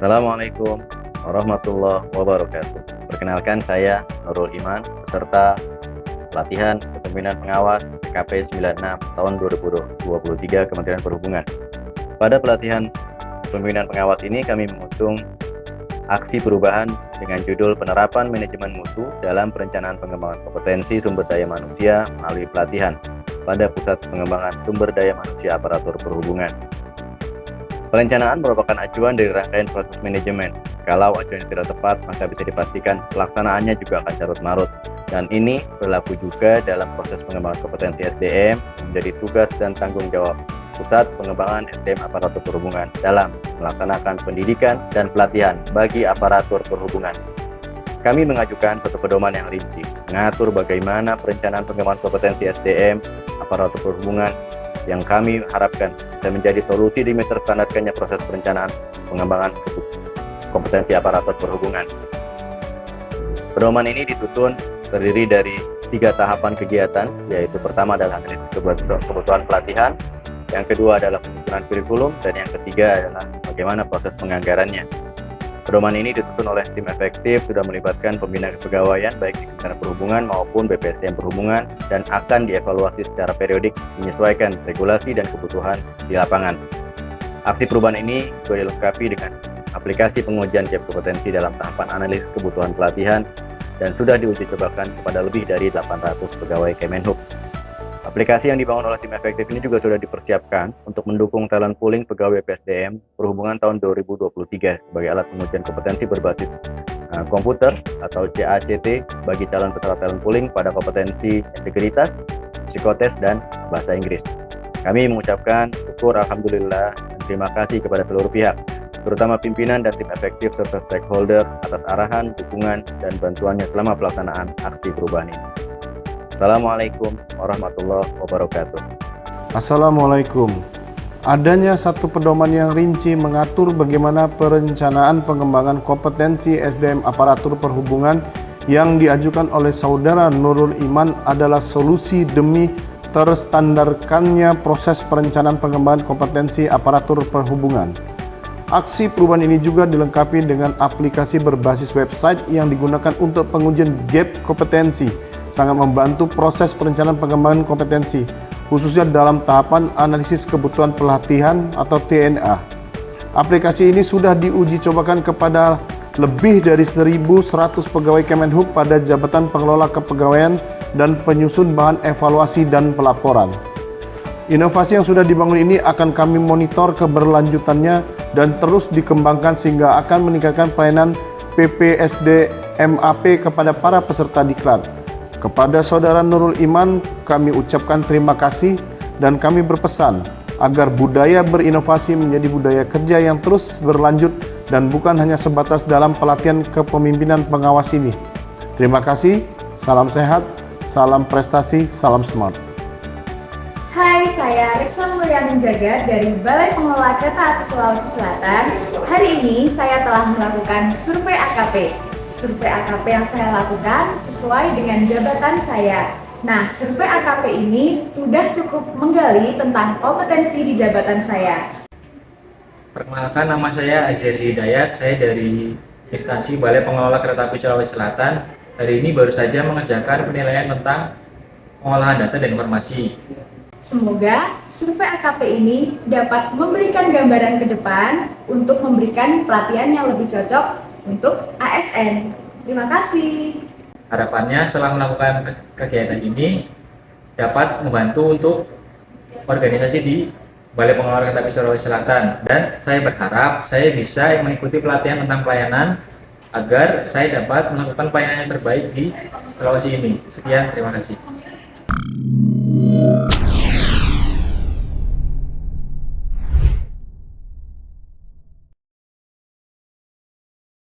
Assalamualaikum warahmatullahi wabarakatuh. Perkenalkan, saya Nurul Iman, peserta pelatihan kepemimpinan pengawas PKP 96 tahun 2023 Kementerian Perhubungan. Pada pelatihan kepemimpinan pengawas ini kami mengusung aksi perubahan dengan judul penerapan manajemen mutu dalam perencanaan pengembangan kompetensi sumber daya manusia melalui pelatihan pada Pusat Pengembangan Sumber Daya Manusia Aparatur Perhubungan. Perencanaan merupakan acuan dari rangkaian proses manajemen. Kalau acuan tidak tepat, maka bisa dipastikan pelaksanaannya juga akan carut-marut. Dan ini berlaku juga dalam proses pengembangan kompetensi SDM, menjadi tugas dan tanggung jawab Pusat Pengembangan SDM Aparatur Perhubungan dalam melaksanakan pendidikan dan pelatihan bagi aparatur perhubungan. Kami mengajukan suatu pedoman yang rinci, mengatur bagaimana perencanaan pengembangan kompetensi SDM Aparatur Perhubungan yang kami harapkan bisa menjadi solusi demi terstandarkannya proses perencanaan pengembangan kompetensi aparatur perhubungan. Pedoman ini disusun terdiri dari 3 tahapan kegiatan, yaitu pertama adalah analisis kebutuhan pelatihan, yang kedua adalah penyusunan kurikulum, dan yang ketiga adalah bagaimana proses penganggarannya. Pedoman ini disusun oleh tim efektif, sudah melibatkan pembina kepegawaian baik di Kementerian Perhubungan maupun BPSDM Perhubungan, dan akan dievaluasi secara periodik menyesuaikan regulasi dan kebutuhan di lapangan. Aksi perubahan ini juga dilengkapi dengan aplikasi pengujian gap kompetensi dalam tahapan analisis kebutuhan pelatihan dan sudah diuji cobakan kepada lebih dari 800 pegawai Kemenhub. Aplikasi yang dibangun oleh tim efektif ini juga sudah dipersiapkan untuk mendukung talent pooling pegawai PSDM Perhubungan tahun 2023 sebagai alat pengujian kompetensi berbasis komputer atau CACT bagi calon peserta talent pooling pada kompetensi integritas, psikotes, dan bahasa Inggris. Kami mengucapkan syukur alhamdulillah dan terima kasih kepada seluruh pihak, terutama pimpinan dan tim efektif serta stakeholder atas arahan, dukungan, dan bantuannya selama pelaksanaan aksi perubahan ini. Assalamualaikum warahmatullahi wabarakatuh. Assalamualaikum. Adanya satu pedoman yang rinci mengatur bagaimana perencanaan pengembangan kompetensi SDM aparatur perhubungan yang diajukan oleh saudara Nurul Iman adalah solusi demi terstandarkannya proses perencanaan pengembangan kompetensi aparatur perhubungan. Aksi perubahan ini juga dilengkapi dengan aplikasi berbasis website yang digunakan untuk pengujian gap kompetensi, sangat membantu proses perencanaan pengembangan kompetensi, khususnya dalam tahapan analisis kebutuhan pelatihan atau TNA. Aplikasi ini sudah diuji cobakan kepada lebih dari 1.100 pegawai Kemenhub pada jabatan pengelola kepegawaian dan penyusun bahan evaluasi dan pelaporan. Inovasi yang sudah dibangun ini akan kami monitor keberlanjutannya dan terus dikembangkan sehingga akan meningkatkan pelayanan PPSD MAP kepada para peserta diklat. Kepada saudara Nurul Iman, kami ucapkan terima kasih dan kami berpesan agar budaya berinovasi menjadi budaya kerja yang terus berlanjut dan bukan hanya sebatas dalam pelatihan kepemimpinan pengawas ini. Terima kasih, salam sehat, salam prestasi, salam smart. Hai, saya Reksa Mulyani Jagat dari Balai Pengelola Kereta Api Sulawesi Selatan. Hari ini saya telah melakukan survei AKP. Survei AKP yang saya lakukan sesuai dengan jabatan saya. Nah, survei AKP ini sudah cukup menggali tentang kompetensi di jabatan saya. Perkenalkan, nama saya Azherzi Hidayat, saya dari instansi Balai Pengelola Kereta Api Sulawesi Selatan. Hari ini baru saja mengerjakan penilaian tentang pengolahan data dan informasi. Semoga survei AKP ini dapat memberikan gambaran ke depan untuk memberikan pelatihan yang lebih cocok untuk ASN. Terima kasih. Harapannya setelah melakukan kegiatan ini dapat membantu untuk organisasi di Balai Pengelola Kereta Api Sulawesi Selatan, dan saya berharap saya bisa mengikuti pelatihan tentang pelayanan agar saya dapat melakukan pelayanan yang terbaik di Sulawesi ini. Sekian, terima kasih.